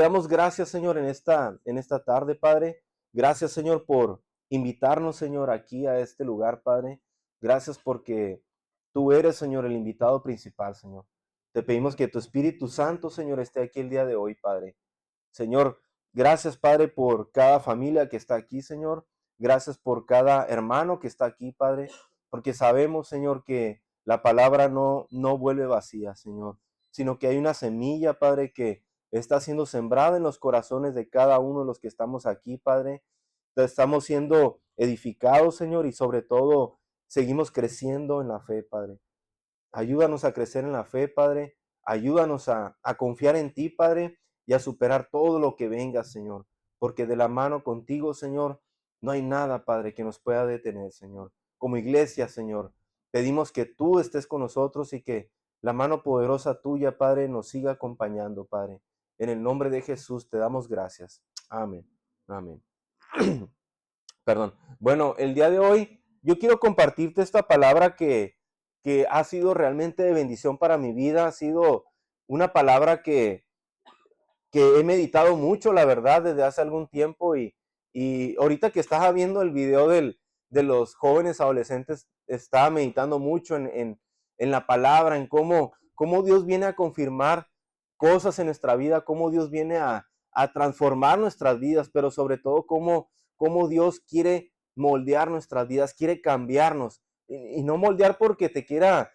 damos gracias, Señor, en esta tarde, Padre. Gracias, Señor, por invitarnos, Señor, aquí a este lugar, Padre. Gracias porque tú eres, Señor, el invitado principal, Señor. Te pedimos que tu Espíritu Santo, Señor, esté aquí el día de hoy, Padre. Señor, gracias, Padre, por cada familia que está aquí, Señor. Gracias por cada hermano que está aquí, Padre, porque sabemos, Señor, que la palabra no vuelve vacía, Señor, sino que hay una semilla, Padre, que está siendo sembrada en los corazones de cada uno de los que estamos aquí, Padre. Estamos siendo edificados, Señor, y sobre todo seguimos creciendo en la fe, Padre. Ayúdanos a crecer en la fe, Padre. Ayúdanos a confiar en ti, Padre, y a superar todo lo que venga, Señor. Porque de la mano contigo, Señor, no hay nada, Padre, que nos pueda detener, Señor. Como iglesia, Señor, pedimos que tú estés con nosotros y que la mano poderosa tuya, Padre, nos siga acompañando, Padre. En el nombre de Jesús te damos gracias. Amén. Amén. Perdón. Bueno, el día de hoy yo quiero compartirte esta palabra que ha sido realmente de bendición para mi vida. Ha sido una palabra que he meditado mucho, la verdad, desde hace algún tiempo. Y ahorita que estás viendo el video de los jóvenes adolescentes, estaba meditando mucho en la palabra, en cómo Dios viene a confirmar cosas en nuestra vida, cómo Dios viene a transformar nuestras vidas, pero sobre todo cómo Dios quiere moldear nuestras vidas, quiere cambiarnos. Y no moldear porque te quiera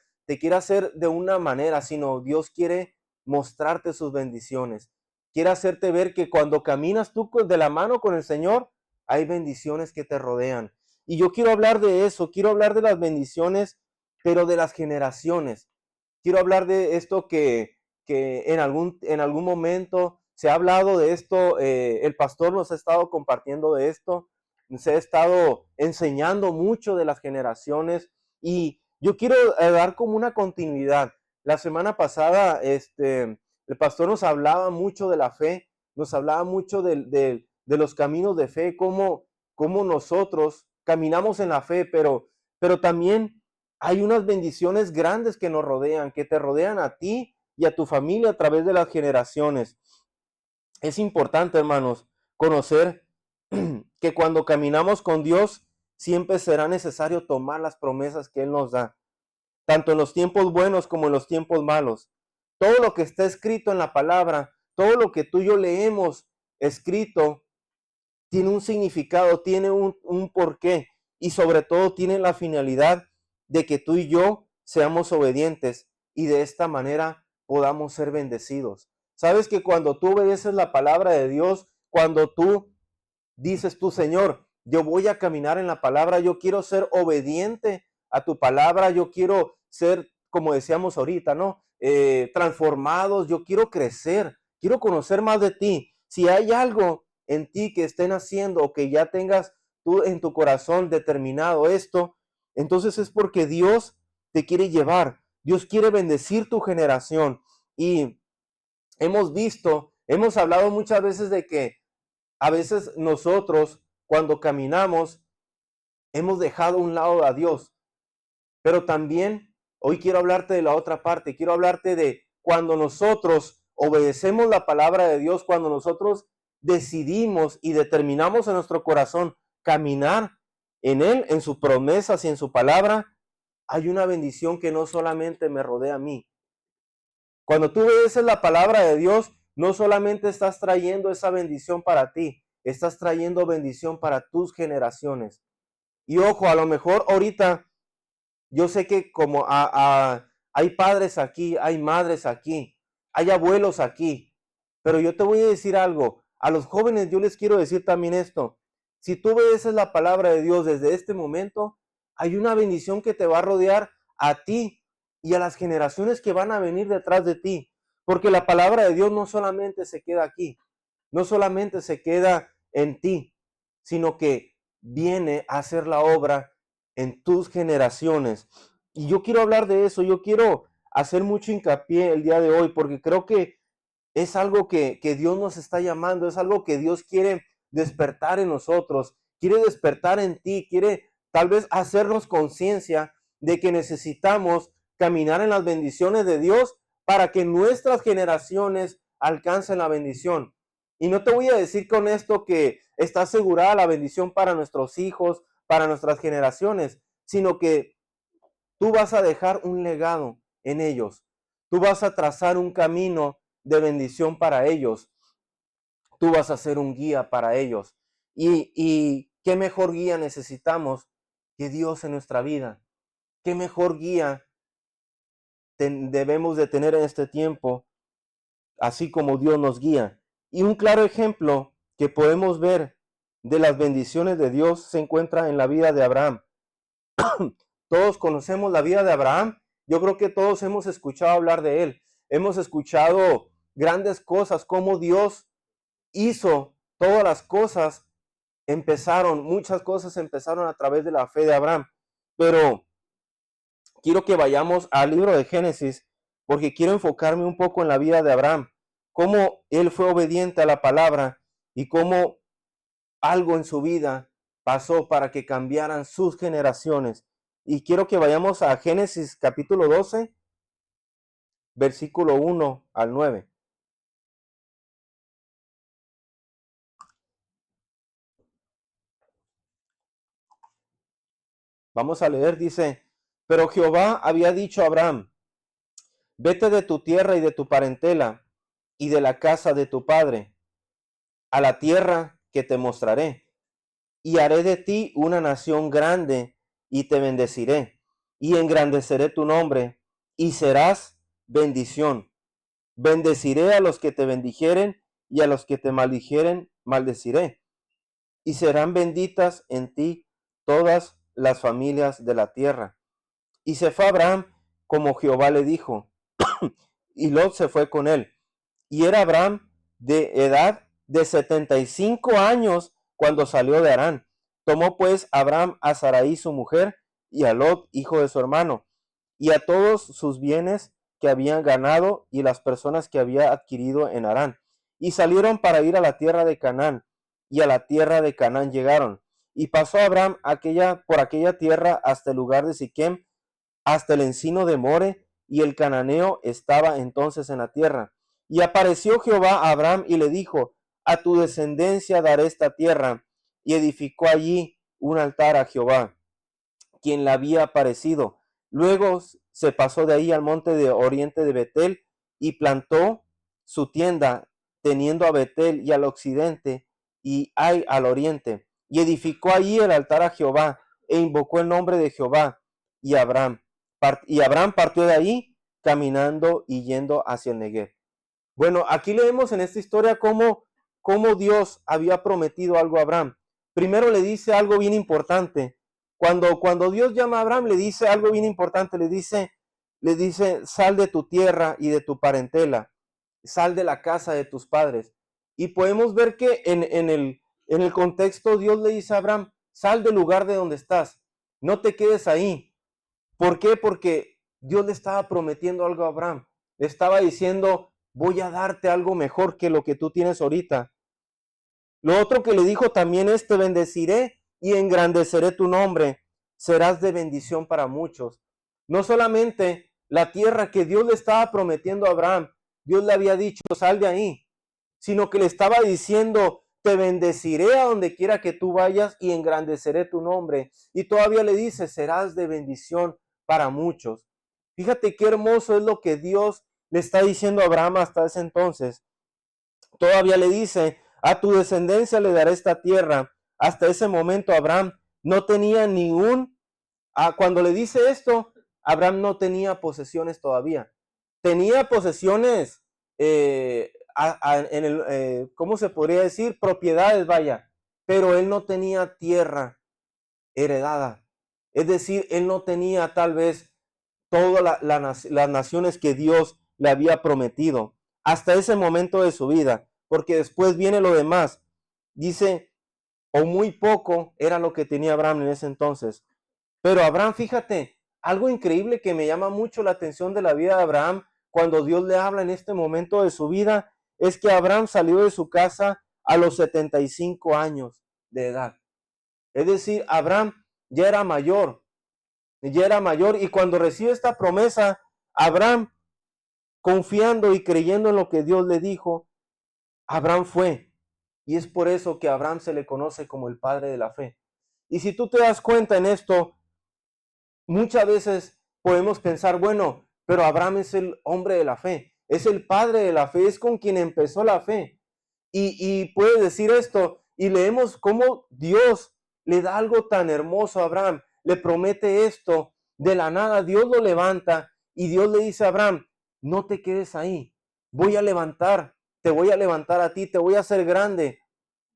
hacer de una manera, sino Dios quiere mostrarte sus bendiciones. Quiere hacerte ver que cuando caminas tú de la mano con el Señor, hay bendiciones que te rodean. Y yo quiero hablar de eso, quiero hablar de las bendiciones, pero de las generaciones. Quiero hablar de esto que en algún momento se ha hablado de esto, el pastor nos ha estado compartiendo de esto, se ha estado enseñando mucho de las generaciones y yo quiero dar como una continuidad. La semana pasada, el pastor nos hablaba mucho de la fe, nos hablaba mucho de los caminos de fe, cómo nosotros caminamos en la fe, pero también hay unas bendiciones grandes que nos rodean, que te rodean a ti y a tu familia a través de las generaciones. Es importante, hermanos, conocer que cuando caminamos con Dios, siempre será necesario tomar las promesas que Él nos da, tanto en los tiempos buenos como en los tiempos malos. Todo lo que está escrito en la palabra, todo lo que tú y yo leemos escrito, tiene un significado, tiene un porqué y sobre todo tiene la finalidad de que tú y yo seamos obedientes y de esta manera podamos ser bendecidos. Sabes que cuando tú obedeces la palabra de Dios, cuando tú dices tú, Señor, yo voy a caminar en la palabra, yo quiero ser obediente a tu palabra, yo quiero ser, como decíamos ahorita, ¿no? Transformados, yo quiero crecer, quiero conocer más de ti. Si hay algo en ti que estén haciendo o que ya tengas tú en tu corazón determinado esto, entonces es porque Dios te quiere llevar, Dios quiere bendecir tu generación. Y hemos hablado muchas veces de que a veces nosotros, cuando caminamos, hemos dejado a un lado a Dios, pero también hoy quiero hablarte de la otra parte, quiero hablarte de cuando nosotros obedecemos la palabra de Dios, cuando nosotros decidimos y determinamos en nuestro corazón caminar en Él, en sus promesas y en su palabra, hay una bendición que no solamente me rodea a mí. Cuando tú obedeces la palabra de Dios, no solamente estás trayendo esa bendición para ti, estás trayendo bendición para tus generaciones. Y ojo, a lo mejor ahorita, yo sé que como hay padres aquí, hay madres aquí, hay abuelos aquí, pero yo te voy a decir algo, a los jóvenes yo les quiero decir también esto, si tú obedeces la palabra de Dios desde este momento, hay una bendición que te va a rodear a ti y a las generaciones que van a venir detrás de ti, porque la palabra de Dios no solamente se queda aquí, no solamente se queda en ti, sino que viene a hacer la obra en tus generaciones. Y yo quiero hablar de eso, yo quiero hacer mucho hincapié el día de hoy, porque creo que es algo que Dios nos está llamando, es algo que Dios quiere despertar en nosotros, quiere despertar en ti, quiere tal vez hacernos conciencia de que necesitamos caminar en las bendiciones de Dios para que nuestras generaciones alcancen la bendición. Y no te voy a decir con esto que está asegurada la bendición para nuestros hijos, para nuestras generaciones, sino que tú vas a dejar un legado en ellos. Tú vas a trazar un camino de bendición para ellos. Tú vas a ser un guía para ellos. Y qué mejor guía necesitamos que Dios en nuestra vida. Qué mejor guía debemos de tener en este tiempo, así como Dios nos guía. Y un claro ejemplo que podemos ver de las bendiciones de Dios se encuentra en la vida de Abraham. Todos conocemos la vida de Abraham. Yo creo que todos hemos escuchado hablar de él. Hemos escuchado grandes cosas, cómo Dios hizo todas las cosas. Muchas cosas empezaron a través de la fe de Abraham. Pero quiero que vayamos al libro de Génesis, porque quiero enfocarme un poco en la vida de Abraham, cómo él fue obediente a la palabra y cómo algo en su vida pasó para que cambiaran sus generaciones. Y quiero que vayamos a Génesis capítulo 12, versículo 1 al 9. Vamos a leer, dice, pero Jehová había dicho a Abraham, vete de tu tierra y de tu parentela y de la casa de tu padre, a la tierra que te mostraré, y haré de ti una nación grande, y te bendeciré, y engrandeceré tu nombre, y serás bendición. Bendeciré a los que te bendijeren, y a los que te maldijeren, maldeciré. Y serán benditas en ti todas las familias de la tierra. Y se fue Abraham como Jehová le dijo, y Lot se fue con él. Y era Abraham de edad de 75 años cuando salió de Harán. Tomó pues Abraham a Sarai su mujer y a Lot, hijo de su hermano, y a todos sus bienes que habían ganado y las personas que había adquirido en Harán. Y salieron para ir a la tierra de Canaán, y a la tierra de Canaán llegaron. Y pasó Abraham por aquella tierra hasta el lugar de Siquem, hasta el encino de More, y el cananeo estaba entonces en la tierra. Y apareció Jehová a Abraham y le dijo, a tu descendencia daré esta tierra. Y edificó allí un altar a Jehová, quien le había aparecido. Luego se pasó de ahí al monte de oriente de Betel y plantó su tienda, teniendo a Betel y al occidente y Ai al oriente. Y edificó allí el altar a Jehová e invocó el nombre de Jehová y Abraham partió de ahí caminando y yendo hacia el Negev. Bueno, aquí leemos en esta historia cómo Dios había prometido algo a Abraham. Primero le dice algo bien importante. Cuando Dios llama a Abraham, le dice algo bien importante. Le dice, sal de tu tierra y de tu parentela. Sal de la casa de tus padres. Y podemos ver que en el contexto Dios le dice a Abraham, sal del lugar de donde estás. No te quedes ahí. ¿Por qué? Porque Dios le estaba prometiendo algo a Abraham. Le estaba diciendo, voy a darte algo mejor que lo que tú tienes ahorita. Lo otro que le dijo también es, te bendeciré y engrandeceré tu nombre. Serás de bendición para muchos. No solamente la tierra que Dios le estaba prometiendo a Abraham, Dios le había dicho, sal de ahí, sino que le estaba diciendo, te bendeciré a donde quiera que tú vayas y engrandeceré tu nombre. Y todavía le dice, serás de bendición para muchos. Fíjate qué hermoso es lo que Dios le está diciendo a Abraham hasta ese entonces. Todavía le dice, a tu descendencia le daré esta tierra. Hasta ese momento Abraham no tenía cuando le dice esto, Abraham no tenía posesiones todavía. Tenía posesiones, ¿cómo se podría decir? Propiedades, vaya. Pero él no tenía tierra heredada. Es decir, él no tenía tal vez todas las naciones que Dios le había prometido hasta ese momento de su vida, porque después viene lo demás. Dice, o muy poco era lo que tenía Abraham en ese entonces. Pero Abraham, fíjate, algo increíble que me llama mucho la atención de la vida de Abraham cuando Dios le habla en este momento de su vida, es que Abraham salió de su casa a los 75 años de edad. Es decir, Abraham ya era mayor, y cuando recibe esta promesa, Abraham, confiando y creyendo en lo que Dios le dijo, Abraham fue Y es por eso que a Abraham se le conoce como el padre de la fe. Y si tú te das cuenta en esto, muchas veces podemos pensar, bueno, pero Abraham es el hombre de la fe, es el padre de la fe, es con quien empezó la fe. Y puedes decir esto, y leemos cómo Dios le da algo tan hermoso a Abraham, le promete esto, de la nada Dios lo levanta y Dios le dice a Abraham, no te quedes ahí, voy a levantar, te voy a levantar a ti, te voy a hacer grande.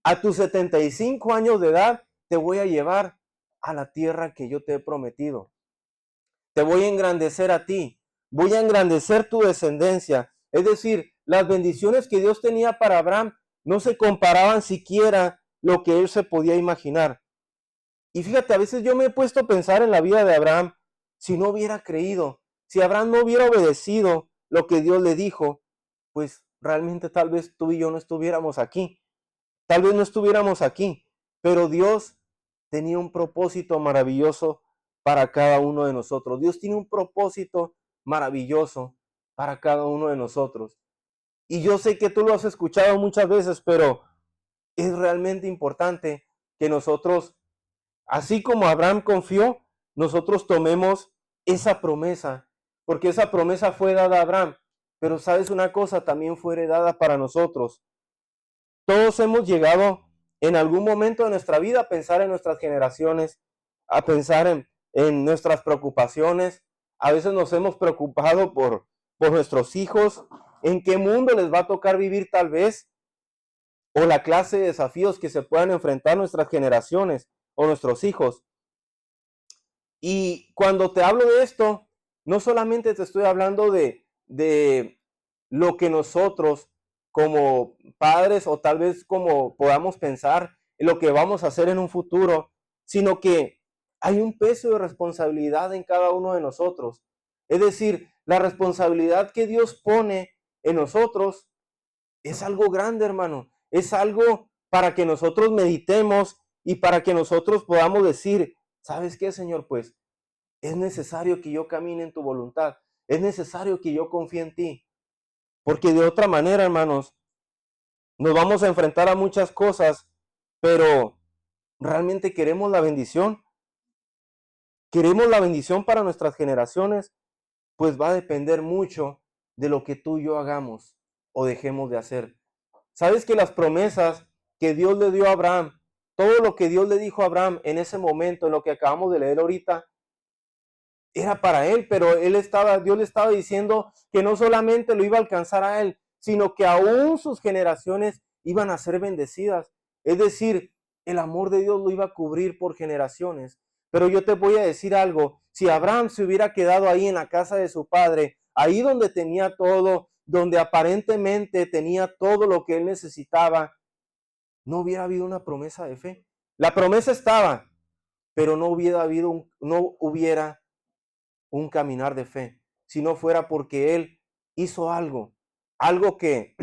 A tus 75 años de edad te voy a llevar a la tierra que yo te he prometido. Te voy a engrandecer a ti, voy a engrandecer tu descendencia. Es decir, las bendiciones que Dios tenía para Abraham no se comparaban siquiera lo que él se podía imaginar. Y fíjate, a veces yo me he puesto a pensar en la vida de Abraham, si no hubiera creído, si Abraham no hubiera obedecido lo que Dios le dijo, pues realmente tal vez tú y yo no estuviéramos aquí, tal vez no estuviéramos aquí, pero Dios tenía un propósito maravilloso para cada uno de nosotros. Dios tiene un propósito maravilloso para cada uno de nosotros. Y yo sé que tú lo has escuchado muchas veces, pero es realmente importante que nosotros, así como Abraham confió, nosotros tomemos esa promesa, porque esa promesa fue dada a Abraham, pero sabes una cosa, también fue heredada para nosotros. Todos hemos llegado en algún momento de nuestra vida a pensar en nuestras generaciones, a pensar en nuestras preocupaciones. A veces nos hemos preocupado por nuestros hijos, en qué mundo les va a tocar vivir tal vez, o la clase de desafíos que se puedan enfrentar nuestras generaciones o nuestros hijos. Y cuando te hablo de esto, no solamente te estoy hablando de lo que nosotros como padres o tal vez como podamos pensar en lo que vamos a hacer en un futuro, sino que hay un peso de responsabilidad en cada uno de nosotros. Es decir, la responsabilidad que Dios pone en nosotros es algo grande, hermano. Es algo para que nosotros meditemos y para que nosotros podamos decir, ¿sabes qué, Señor? Pues es necesario que yo camine en tu voluntad. Es necesario que yo confíe en ti. Porque de otra manera, hermanos, nos vamos a enfrentar a muchas cosas, pero ¿realmente queremos la bendición? ¿Queremos la bendición para nuestras generaciones? Pues va a depender mucho de lo que tú y yo hagamos o dejemos de hacer. ¿Sabes que las promesas que Dios le dio a Abraham, todo lo que Dios le dijo a Abraham en ese momento, en lo que acabamos de leer ahorita, era para él, pero Dios le estaba diciendo que no solamente lo iba a alcanzar a él, sino que aún sus generaciones iban a ser bendecidas. Es decir, el amor de Dios lo iba a cubrir por generaciones. Pero yo te voy a decir algo, si Abraham se hubiera quedado ahí en la casa de su padre, ahí donde tenía todo, donde aparentemente tenía todo lo que él necesitaba, no hubiera habido una promesa de fe. La promesa estaba, pero no hubiera un caminar de fe, si no fuera porque él hizo algo, algo que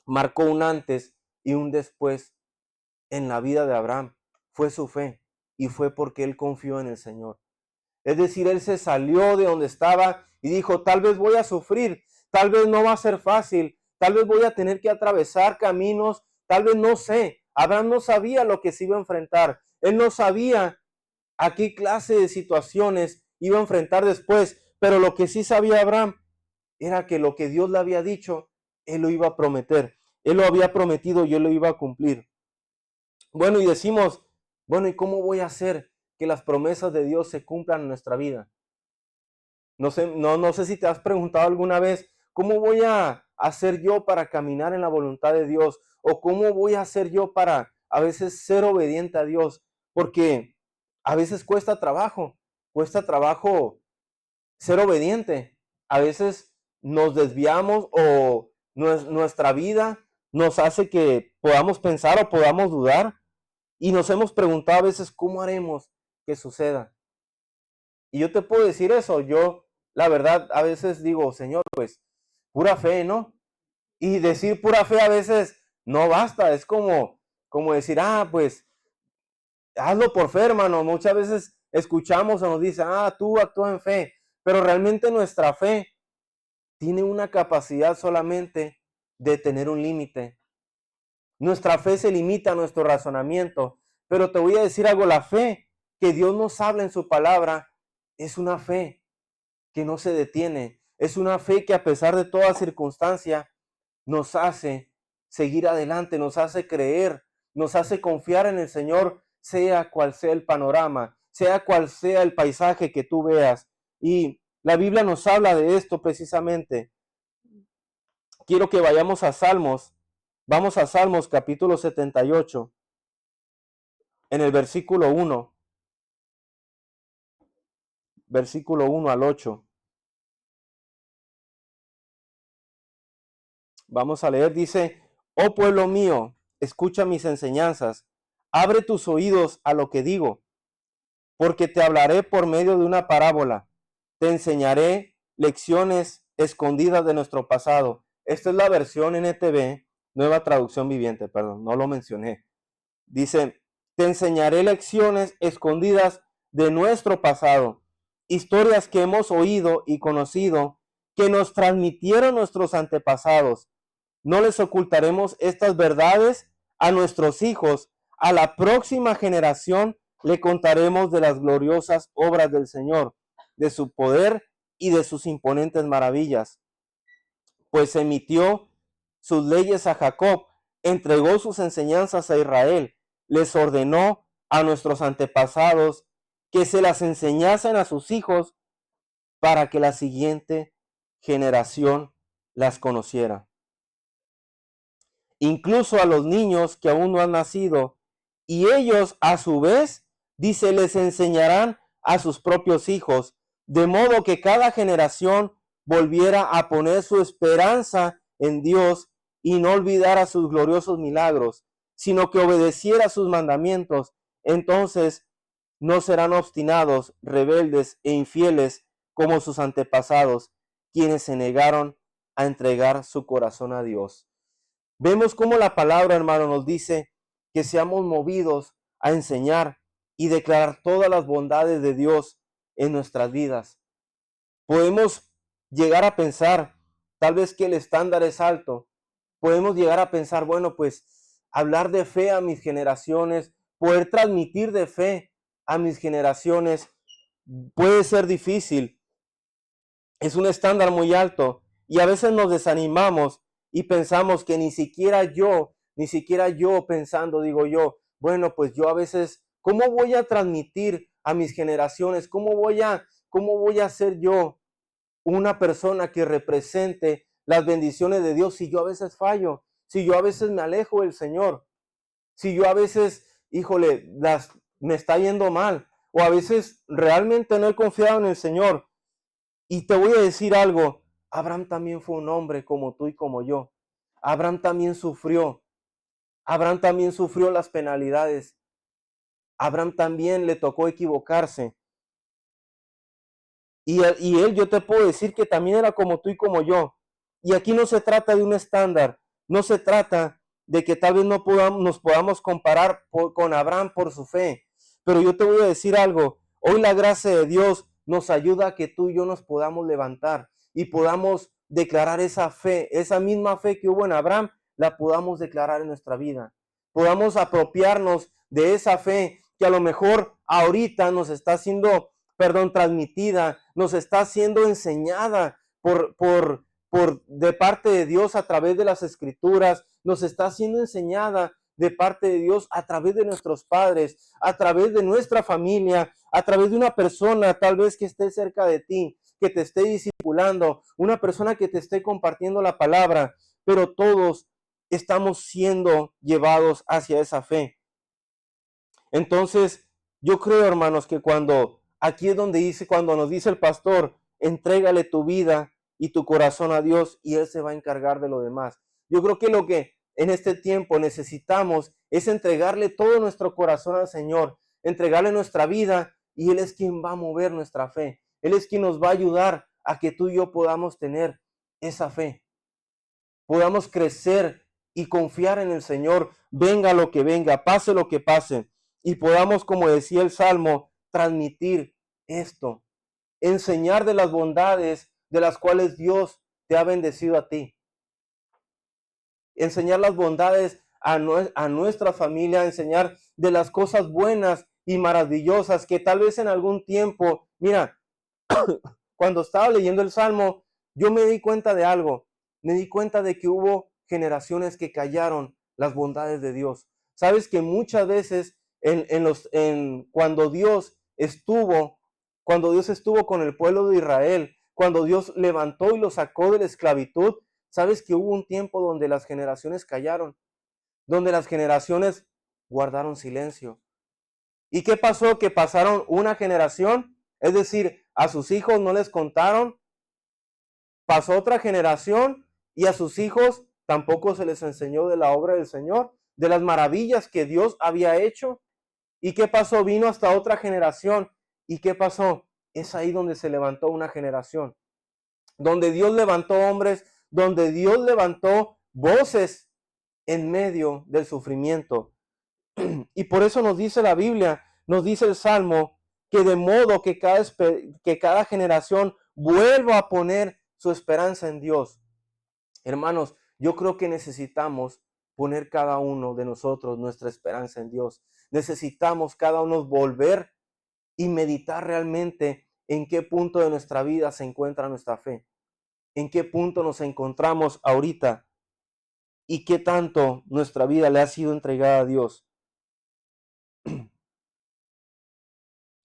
marcó un antes y un después en la vida de Abraham. Fue su fe y fue porque él confió en el Señor. Es decir, él se salió de donde estaba y dijo, tal vez voy a sufrir, tal vez no va a ser fácil, tal vez voy a tener que atravesar caminos, tal vez no sé. Abraham no sabía lo que se iba a enfrentar. Él no sabía a qué clase de situaciones iba a enfrentar después, pero lo que sí sabía Abraham era que lo que Dios le había dicho, él lo iba a prometer. Él lo había prometido y él lo iba a cumplir. Bueno, y decimos, bueno, ¿y cómo voy a hacer que las promesas de Dios se cumplan en nuestra vida? No sé si te has preguntado alguna vez, ¿cómo voy a hacer yo para caminar en la voluntad de Dios? ¿O cómo voy a hacer yo para a veces ser obediente a Dios? Porque a veces cuesta trabajo ser obediente. A veces nos desviamos o nuestra vida nos hace que podamos pensar o podamos dudar y nos hemos preguntado a veces cómo haremos que suceda. Y yo te puedo decir eso, yo la verdad a veces digo, Señor, pues pura fe, ¿no? Y decir pura fe a veces no basta, es como decir, pues hazlo por fe, hermano. Muchas veces escuchamos o nos dicen, tú actúa en fe, pero realmente nuestra fe tiene una capacidad solamente de tener un límite. Nuestra fe se limita a nuestro razonamiento. Pero te voy a decir algo, la fe que Dios nos habla en su palabra es una fe que no se detiene. Es una fe que a pesar de toda circunstancia nos hace seguir adelante, nos hace creer, nos hace confiar en el Señor, sea cual sea el panorama, sea cual sea el paisaje que tú veas. Y la Biblia nos habla de esto precisamente. Quiero que vayamos a Salmos. Vamos a Salmos capítulo 78, en el versículo 1, versículo 1 al 8. Vamos a leer, dice: oh pueblo mío, escucha mis enseñanzas, abre tus oídos a lo que digo, porque te hablaré por medio de una parábola, te enseñaré lecciones escondidas de nuestro pasado. Esta es la versión NTV, Nueva Traducción Viviente, perdón, no lo mencioné. Dice: te enseñaré lecciones escondidas de nuestro pasado, historias que hemos oído y conocido, que nos transmitieron nuestros antepasados. No les ocultaremos estas verdades a nuestros hijos. A la próxima generación le contaremos de las gloriosas obras del Señor, de su poder y de sus imponentes maravillas. Pues emitió sus leyes a Jacob, entregó sus enseñanzas a Israel, les ordenó a nuestros antepasados que se las enseñasen a sus hijos para que la siguiente generación las conociera. Incluso a los niños que aún no han nacido, y ellos a su vez, dice, les enseñarán a sus propios hijos, de modo que cada generación volviera a poner su esperanza en Dios y no olvidara sus gloriosos milagros, sino que obedeciera sus mandamientos. Entonces no serán obstinados, rebeldes e infieles como sus antepasados, quienes se negaron a entregar su corazón a Dios. Vemos cómo la palabra, hermano, nos dice que seamos movidos a enseñar y declarar todas las bondades de Dios en nuestras vidas. Podemos llegar a pensar, tal vez que el estándar es alto. Podemos llegar a pensar, bueno, pues hablar de fe a mis generaciones, poder transmitir de fe a mis generaciones puede ser difícil. Es un estándar muy alto y a veces nos desanimamos y pensamos que ni siquiera yo pensando, digo yo, bueno, pues yo a veces, ¿cómo voy a transmitir a mis generaciones? ¿Cómo voy a ser yo una persona que represente las bendiciones de Dios si yo a veces fallo? Si yo a veces me alejo del Señor, si yo a veces, híjole, me está yendo mal, o a veces realmente no he confiado en el Señor. Y te voy a decir algo, Abraham también fue un hombre como tú y como yo. Abraham también sufrió. Abraham también sufrió las penalidades. Abraham también le tocó equivocarse. Y él, yo te puedo decir que también era como tú y como yo. Y aquí no se trata de un estándar. No se trata de que tal vez no nos podamos comparar con Abraham por su fe. Pero yo te voy a decir algo. Hoy la gracia de Dios nos ayuda a que tú y yo nos podamos levantar y podamos declarar esa fe, esa misma fe que hubo en Abraham, la podamos declarar en nuestra vida. Podamos apropiarnos de esa fe que a lo mejor ahorita nos está siendo, transmitida, nos está siendo enseñada de parte de Dios a través de las escrituras, nos está siendo enseñada de parte de Dios a través de nuestros padres, a través de nuestra familia, a través de una persona tal vez que esté cerca de ti, que te esté discipulando, una persona que te esté compartiendo la palabra, pero todos estamos siendo llevados hacia esa fe. Entonces, yo creo, hermanos, que aquí es donde cuando nos dice el pastor, entrégale tu vida y tu corazón a Dios y Él se va a encargar de lo demás. Yo creo que lo que en este tiempo necesitamos es entregarle todo nuestro corazón al Señor, entregarle nuestra vida y Él es quien va a mover nuestra fe. Él es quien nos va a ayudar a que tú y yo podamos tener esa fe, podamos crecer y confiar en el Señor, venga lo que venga, pase lo que pase, y podamos, como decía el Salmo, transmitir esto, enseñar de las bondades de las cuales Dios te ha bendecido a ti, enseñar las bondades a nuestra familia, a enseñar de las cosas buenas y maravillosas que tal vez en algún tiempo, mira, cuando estaba leyendo el Salmo, yo me di cuenta de algo. Me di cuenta de que hubo generaciones que callaron las bondades de Dios. Sabes que muchas veces cuando Dios estuvo con el pueblo de Israel, cuando Dios levantó y lo sacó de la esclavitud, sabes que hubo un tiempo donde las generaciones callaron, donde las generaciones guardaron silencio. ¿Y qué pasó? Que pasaron una generación, es decir, a sus hijos no les contaron, pasó otra generación y a sus hijos tampoco se les enseñó de la obra del Señor, de las maravillas que Dios había hecho. ¿Y qué pasó? Vino hasta otra generación. ¿Y qué pasó? Es ahí donde se levantó una generación, donde Dios levantó hombres, donde Dios levantó voces en medio del sufrimiento. Y por eso nos dice la Biblia, nos dice el Salmo, que de modo que cada generación vuelva a poner su esperanza en Dios. Hermanos, yo creo que necesitamos poner cada uno de nosotros nuestra esperanza en Dios. Necesitamos cada uno volver y meditar realmente en qué punto de nuestra vida se encuentra nuestra fe, en qué punto nos encontramos ahorita y qué tanto nuestra vida le ha sido entregada a Dios.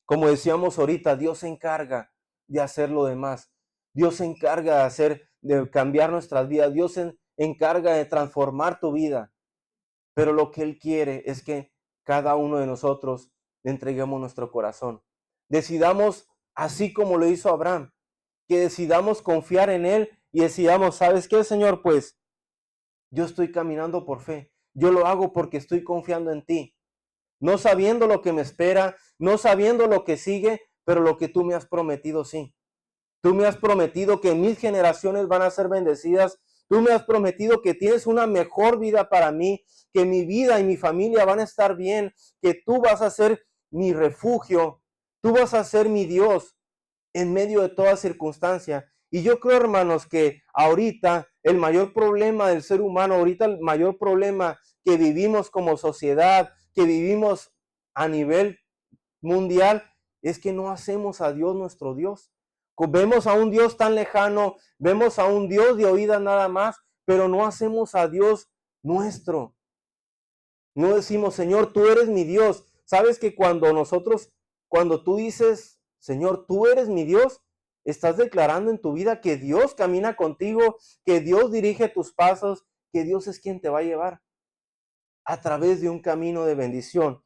Como decíamos ahorita, Dios se encarga de hacer lo demás. Dios se encarga de cambiar nuestras vidas. Dios se encarga de transformar tu vida. Pero lo que Él quiere es que cada uno de nosotros le entreguemos nuestro corazón. Decidamos, así como lo hizo Abraham, que decidamos confiar en Él y decidamos, ¿sabes qué, Señor? Pues yo estoy caminando por fe. Yo lo hago porque estoy confiando en ti. No sabiendo lo que me espera, no sabiendo lo que sigue, pero lo que tú me has prometido, sí. Tú me has prometido que mis generaciones van a ser bendecidas. Tú me has prometido que tienes una mejor vida para mí, que mi vida y mi familia van a estar bien, que tú vas a ser mi refugio, tú vas a ser mi Dios en medio de toda circunstancia. Y yo creo, hermanos, que ahorita el mayor problema del ser humano, ahorita el mayor problema que vivimos como sociedad, que vivimos a nivel mundial, es que no hacemos a Dios nuestro Dios. Vemos a un Dios tan lejano, vemos a un Dios de oídas nada más, pero no hacemos a Dios nuestro. No decimos, Señor, tú eres mi Dios. Sabes que cuando tú dices, Señor, tú eres mi Dios, estás declarando en tu vida que Dios camina contigo, que Dios dirige tus pasos, que Dios es quien te va a llevar a través de un camino de bendición.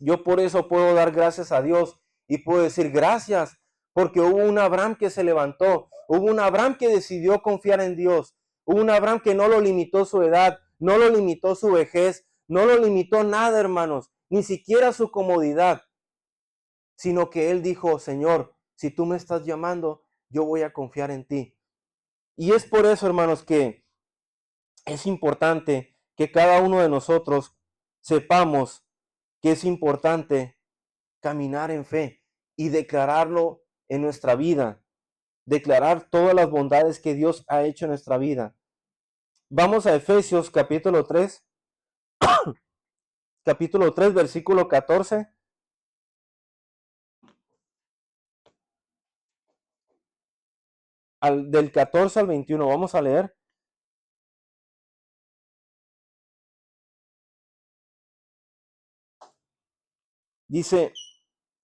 Yo por eso puedo dar gracias a Dios y puedo decir gracias, porque hubo un Abraham que se levantó, hubo un Abraham que decidió confiar en Dios, hubo un Abraham que no lo limitó su edad, no lo limitó su vejez, no lo limitó nada, hermanos, ni siquiera su comodidad, sino que él dijo, Señor, si tú me estás llamando, yo voy a confiar en ti. Y es por eso, hermanos, que es importante que cada uno de nosotros sepamos que es importante caminar en fe y declararlo en nuestra vida, declarar todas las bondades que Dios ha hecho en nuestra vida. Vamos a Efesios capítulo 3, versículo 14. Del 14 al 21, vamos a leer. Dice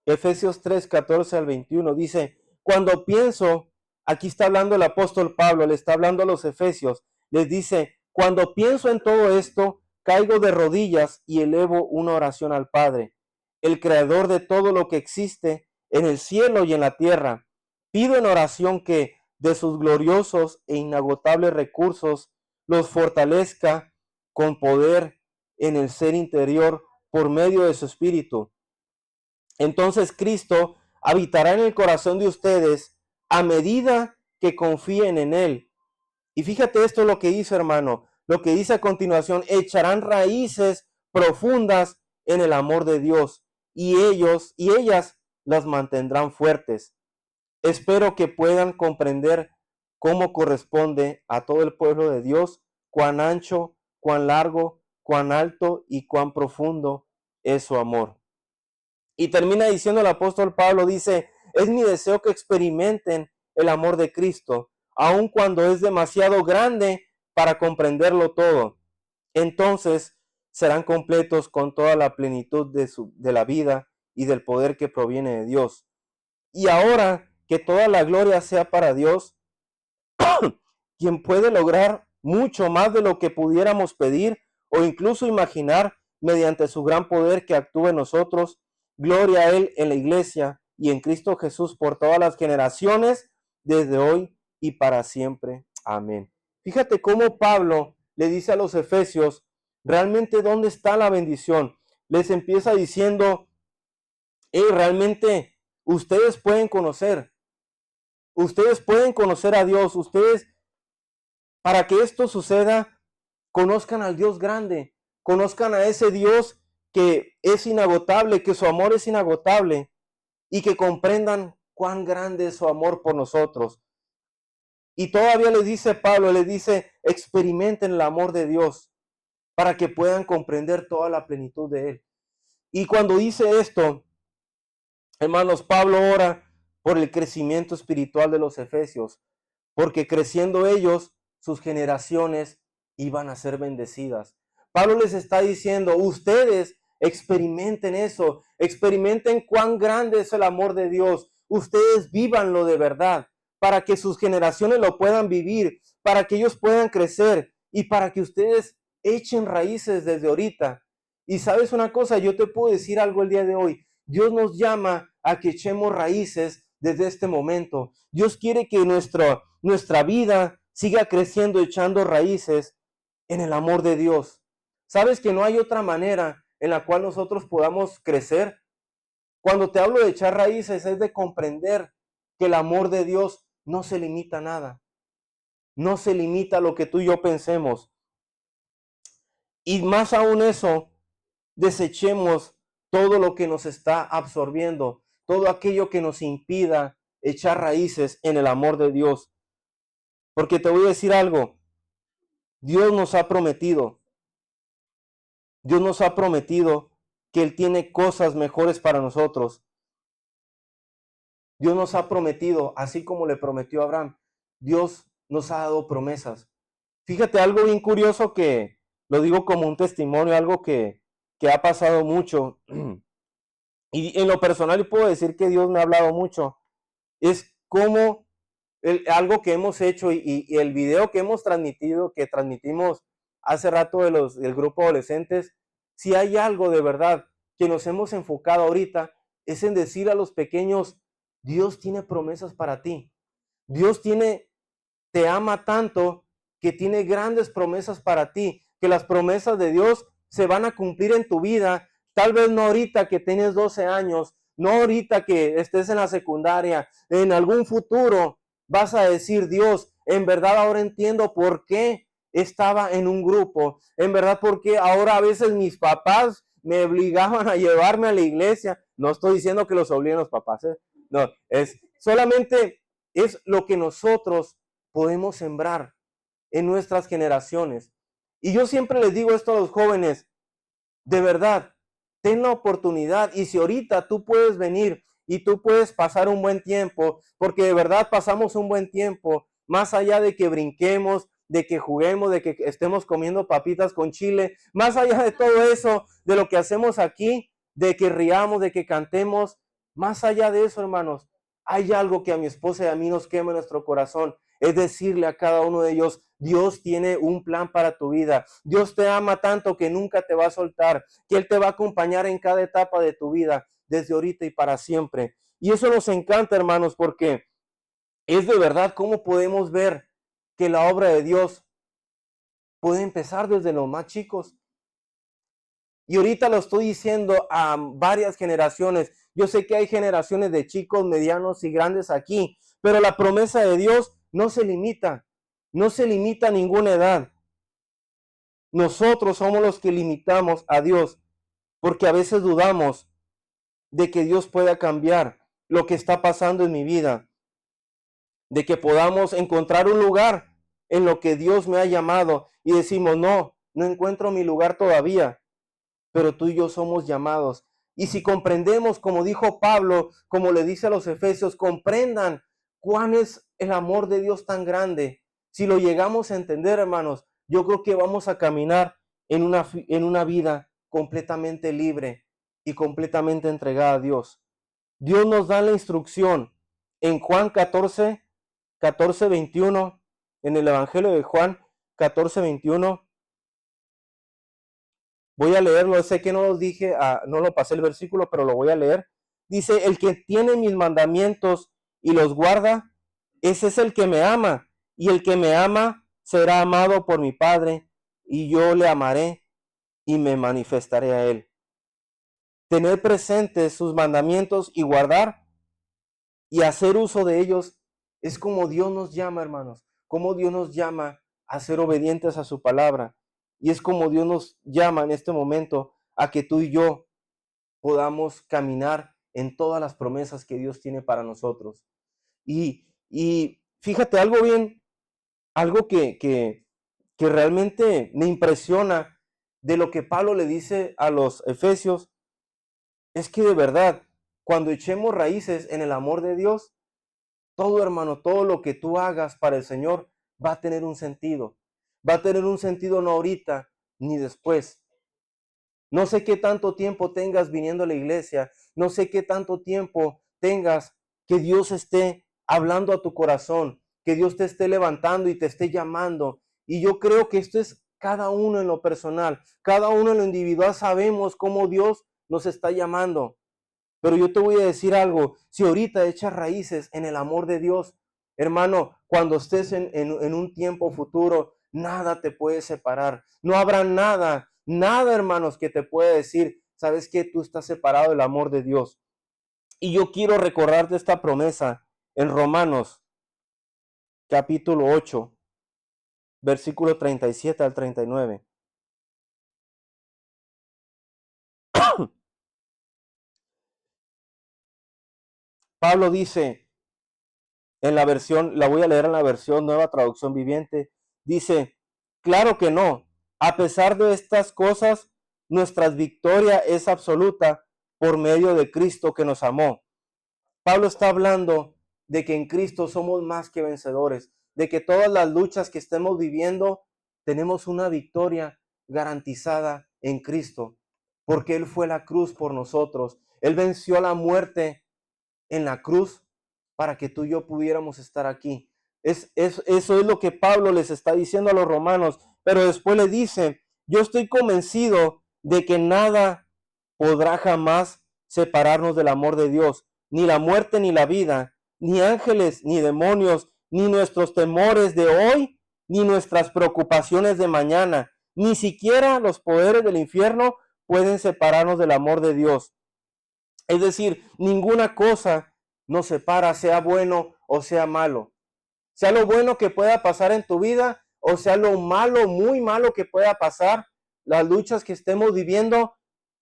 Efesios 3, 14 al 21, dice, cuando pienso, aquí está hablando el apóstol Pablo, le está hablando a los efesios, les dice, cuando pienso en todo esto, caigo de rodillas y elevo una oración al Padre, el creador de todo lo que existe en el cielo y en la tierra. Pido en oración que de sus gloriosos e inagotables recursos los fortalezca con poder en el ser interior por medio de su espíritu. Entonces Cristo habitará en el corazón de ustedes a medida que confíen en Él. Y fíjate esto lo que dice, hermano, lo que dice a continuación, echarán raíces profundas en el amor de Dios y ellas las mantendrán fuertes. Espero que puedan comprender cómo corresponde a todo el pueblo de Dios, cuán ancho, cuán largo, cuán alto y cuán profundo es su amor. Y termina diciendo el apóstol Pablo, dice, es mi deseo que experimenten el amor de Cristo, aun cuando es demasiado grande para comprenderlo todo. Entonces serán completos con toda la plenitud de la vida y del poder que proviene de Dios. Y ahora que toda la gloria sea para Dios, quien puede lograr mucho más de lo que pudiéramos pedir o incluso imaginar mediante su gran poder que actúa en nosotros. Gloria a Él en la iglesia y en Cristo Jesús por todas las generaciones, desde hoy y para siempre. Amén. Fíjate cómo Pablo le dice a los efesios, realmente dónde está la bendición. Les empieza diciendo, realmente ustedes pueden conocer a Dios, ustedes, para que esto suceda, conozcan al Dios grande, conozcan a ese Dios que es inagotable, que su amor es inagotable, y que comprendan cuán grande es su amor por nosotros. Y todavía les dice Pablo, les dice, experimenten el amor de Dios para que puedan comprender toda la plenitud de Él. Y cuando dice esto, hermanos, Pablo ora por el crecimiento espiritual de los efesios, porque creciendo ellos, sus generaciones iban a ser bendecidas. Pablo les está diciendo, ustedes experimenten eso, experimenten cuán grande es el amor de Dios, ustedes vívanlo de verdad, para que sus generaciones lo puedan vivir, para que ellos puedan crecer y para que ustedes echen raíces desde ahorita. Y sabes una cosa, yo te puedo decir algo el día de hoy, Dios nos llama a que echemos raíces desde este momento. Dios quiere que nuestra vida siga creciendo, echando raíces en el amor de Dios. ¿Sabes que no hay otra manera en la cual nosotros podamos crecer? Cuando te hablo de echar raíces es de comprender que el amor de Dios no se limita a nada. No se limita a lo que tú y yo pensemos. Y más aún eso, desechemos todo lo que nos está absorbiendo, todo aquello que nos impida echar raíces en el amor de Dios. Porque te voy a decir algo, Dios nos ha prometido que Él tiene cosas mejores para nosotros. Dios nos ha prometido, así como le prometió a Abraham, Dios nos ha dado promesas. Fíjate algo bien curioso que lo digo como un testimonio, algo que ha pasado mucho. Y en lo personal yo puedo decir que Dios me ha hablado mucho. Es como algo que hemos hecho y el video que hemos transmitido, que transmitimos hace rato del grupo adolescentes, si hay algo de verdad que nos hemos enfocado ahorita, es en decir a los pequeños, Dios tiene promesas para ti. Dios te ama tanto que tiene grandes promesas para ti, que las promesas de Dios se van a cumplir en tu vida, tal vez no ahorita que tienes 12 años, no ahorita que estés en la secundaria, en algún futuro vas a decir, Dios, en verdad ahora entiendo por qué estaba en un grupo, en verdad porque ahora a veces mis papás me obligaban a llevarme a la iglesia, no estoy diciendo que los obliguen los papás, no, es solamente es lo que nosotros podemos sembrar en nuestras generaciones. Y yo siempre les digo esto a los jóvenes, de verdad, ten la oportunidad y si ahorita tú puedes venir y tú puedes pasar un buen tiempo, porque de verdad pasamos un buen tiempo, más allá de que brinquemos, de que juguemos, de que estemos comiendo papitas con chile, más allá de todo eso, de lo que hacemos aquí, de que riamos, de que cantemos, más allá de eso, hermanos, hay algo que a mi esposa y a mí nos quema en nuestro corazón, es decirle a cada uno de ellos, Dios tiene un plan para tu vida. Dios te ama tanto que nunca te va a soltar, que Él te va a acompañar en cada etapa de tu vida, desde ahorita y para siempre. Y eso nos encanta, hermanos, porque es de verdad cómo podemos ver que la obra de Dios puede empezar desde los más chicos. Y ahorita lo estoy diciendo a varias generaciones. Yo sé que hay generaciones de chicos, medianos y grandes aquí, pero la promesa de Dios no se limita a ninguna edad. Nosotros somos los que limitamos a Dios, porque a veces dudamos de que Dios pueda cambiar lo que está pasando en mi vida, de que podamos encontrar un lugar en lo que Dios me ha llamado y decimos, no, no encuentro mi lugar todavía, pero tú y yo somos llamados. Y si comprendemos, como dijo Pablo, como le dice a los efesios, comprendan cuán es el amor de Dios tan grande. Si lo llegamos a entender, hermanos, yo creo que vamos a caminar en una vida completamente libre y completamente entregada a Dios. Dios nos da la instrucción en Juan 14, 21, en el Evangelio de Juan 14, 21. Voy a leerlo, sé que no lo dije, no lo pasé el versículo, pero lo voy a leer. Dice, el que tiene mis mandamientos y los guarda, ese es el que me ama, y el que me ama será amado por mi Padre, y yo le amaré y me manifestaré a él. Tener presentes sus mandamientos y guardar y hacer uso de ellos es como Dios nos llama, hermanos, como Dios nos llama a ser obedientes a su palabra. Y es como Dios nos llama en este momento a que tú y yo podamos caminar en todas las promesas que Dios tiene para nosotros. Y fíjate algo bien, algo que realmente me impresiona de lo que Pablo le dice a los efesios, es que de verdad, cuando echemos raíces en el amor de Dios, todo, hermano, todo lo que tú hagas para el Señor va a tener un sentido. Va a tener un sentido no ahorita ni después. No sé qué tanto tiempo tengas viniendo a la iglesia. No sé qué tanto tiempo tengas que Dios esté hablando a tu corazón, que Dios te esté levantando y te esté llamando. Y yo creo que esto es cada uno en lo personal, cada uno en lo individual. Sabemos cómo Dios nos está llamando. Pero yo te voy a decir algo, si ahorita echas raíces en el amor de Dios, hermano, cuando estés en un tiempo futuro, nada te puede separar. No habrá nada, nada, hermanos, que te pueda decir, ¿sabes qué? Tú estás separado del amor de Dios. Y yo quiero recordarte esta promesa en Romanos, capítulo 8, versículo 37 al 39. Pablo dice, en la versión, la voy a leer en la versión Nueva Traducción Viviente, dice, claro que no, a pesar de estas cosas, nuestra victoria es absoluta por medio de Cristo que nos amó. Pablo está hablando de que en Cristo somos más que vencedores, de que todas las luchas que estemos viviendo, tenemos una victoria garantizada en Cristo, porque Él fue la cruz por nosotros. Él venció a la muerte en la cruz para que tú y yo pudiéramos estar aquí. Eso es lo que Pablo les está diciendo a los romanos, pero después le dice, yo estoy convencido de que nada podrá jamás separarnos del amor de Dios, ni la muerte ni la vida, ni ángeles ni demonios, ni nuestros temores de hoy, ni nuestras preocupaciones de mañana, ni siquiera los poderes del infierno pueden separarnos del amor de Dios. Es decir, ninguna cosa nos separa, sea bueno o sea malo. Sea lo bueno que pueda pasar en tu vida o sea lo malo, muy malo que pueda pasar, las luchas que estemos viviendo,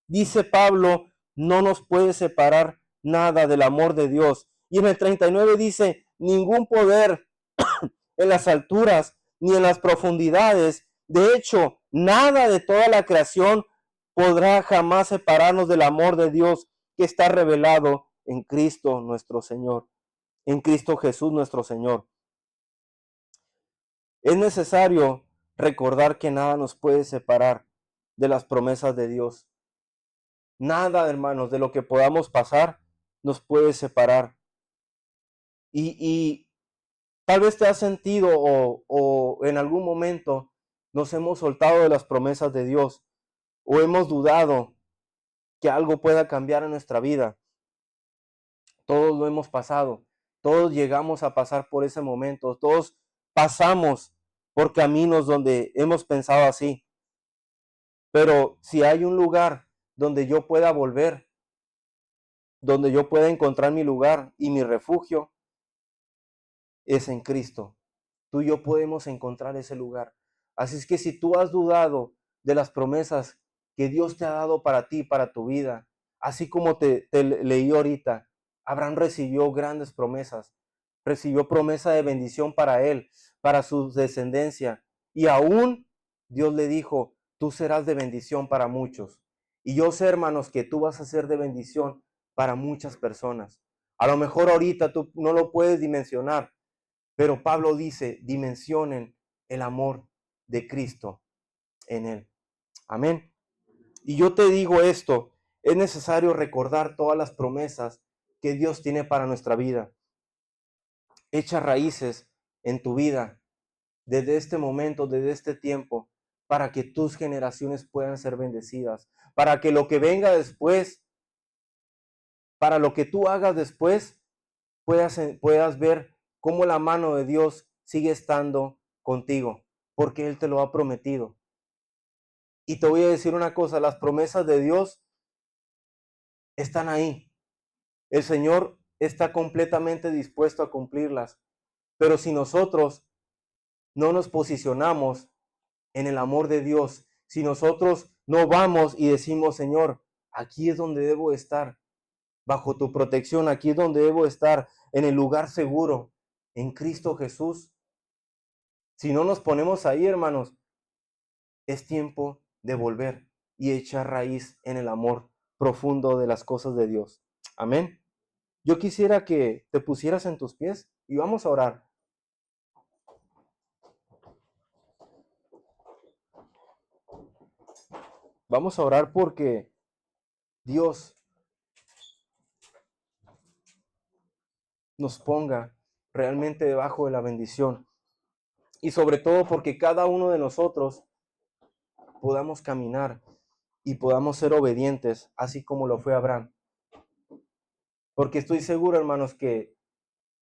dice Pablo, no nos puede separar nada del amor de Dios. Y en el 39 dice, ningún poder en las alturas ni en las profundidades, de hecho, nada de toda la creación podrá jamás separarnos del amor de Dios que está revelado en Cristo nuestro Señor, en Cristo Jesús nuestro Señor. Es necesario recordar que nada nos puede separar de las promesas de Dios. Nada, hermanos, de lo que podamos pasar nos puede separar. Y tal vez te has sentido o en algún momento nos hemos soltado de las promesas de Dios o hemos dudado que algo pueda cambiar en nuestra vida. Todos lo hemos pasado, todos llegamos a pasar por ese momento, todos pasamos por caminos donde hemos pensado así. Pero si hay un lugar donde yo pueda volver, donde yo pueda encontrar mi lugar y mi refugio, es en Cristo. Tú y yo podemos encontrar ese lugar. Así es que si tú has dudado de las promesas que Dios te ha dado para ti, para tu vida, así como te leí ahorita, Abraham recibió grandes promesas, recibió promesa de bendición para él, para su descendencia, y aún Dios le dijo, tú serás de bendición para muchos. Y yo sé, hermanos, que tú vas a ser de bendición para muchas personas. A lo mejor ahorita tú no lo puedes dimensionar, pero Pablo dice, dimensionen el amor de Cristo en él. Amén. Y yo te digo esto, es necesario recordar todas las promesas que Dios tiene para nuestra vida. Echa raíces en tu vida desde este momento, desde este tiempo, para que tus generaciones puedan ser bendecidas, para que lo que venga después, para lo que tú hagas después, puedas ver cómo la mano de Dios sigue estando contigo, porque Él te lo ha prometido. Y te voy a decir una cosa, las promesas de Dios están ahí. El Señor está completamente dispuesto a cumplirlas, pero si nosotros no nos posicionamos en el amor de Dios, si nosotros no vamos y decimos, Señor, aquí es donde debo estar, bajo tu protección, aquí es donde debo estar, en el lugar seguro, en Cristo Jesús. Si no nos ponemos ahí, hermanos, es tiempo de volver y echar raíz en el amor profundo de las cosas de Dios. Amén. Yo quisiera que te pusieras en tus pies y vamos a orar. Vamos a orar porque Dios nos ponga realmente debajo de la bendición. Y sobre todo porque cada uno de nosotros podamos caminar y podamos ser obedientes, así como lo fue Abraham. Porque estoy seguro, hermanos, que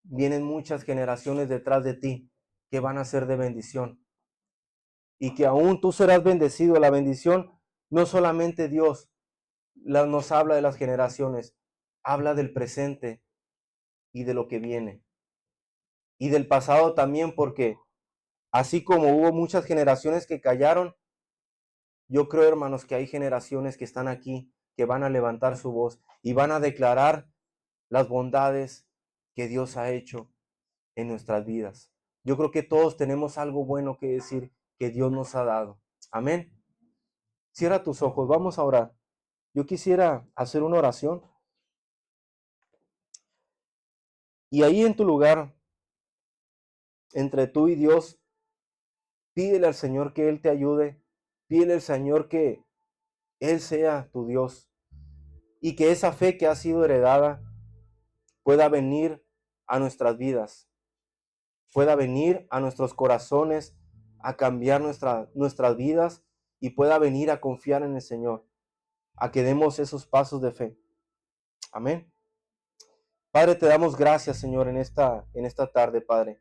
vienen muchas generaciones detrás de ti que van a ser de bendición. Y que aún tú serás bendecido. La bendición, no solamente Dios nos habla de las generaciones, habla del presente y de lo que viene. Y del pasado también, porque así como hubo muchas generaciones que callaron, yo creo, hermanos, que hay generaciones que están aquí, que van a levantar su voz y van a declarar las bondades que Dios ha hecho en nuestras vidas. Yo creo que todos tenemos algo bueno que decir que Dios nos ha dado. Amén. Cierra tus ojos, vamos a orar. Yo quisiera hacer una oración y ahí en tu lugar, entre tú y Dios, pídele al Señor que Él te ayude, pídele al Señor que Él sea tu Dios y que esa fe que ha sido heredada pueda venir a nuestras vidas, pueda venir a nuestros corazones, a cambiar nuestras vidas y pueda venir a confiar en el Señor, a que demos esos pasos de fe. Amén. Padre, te damos gracias, Señor, en esta tarde, Padre.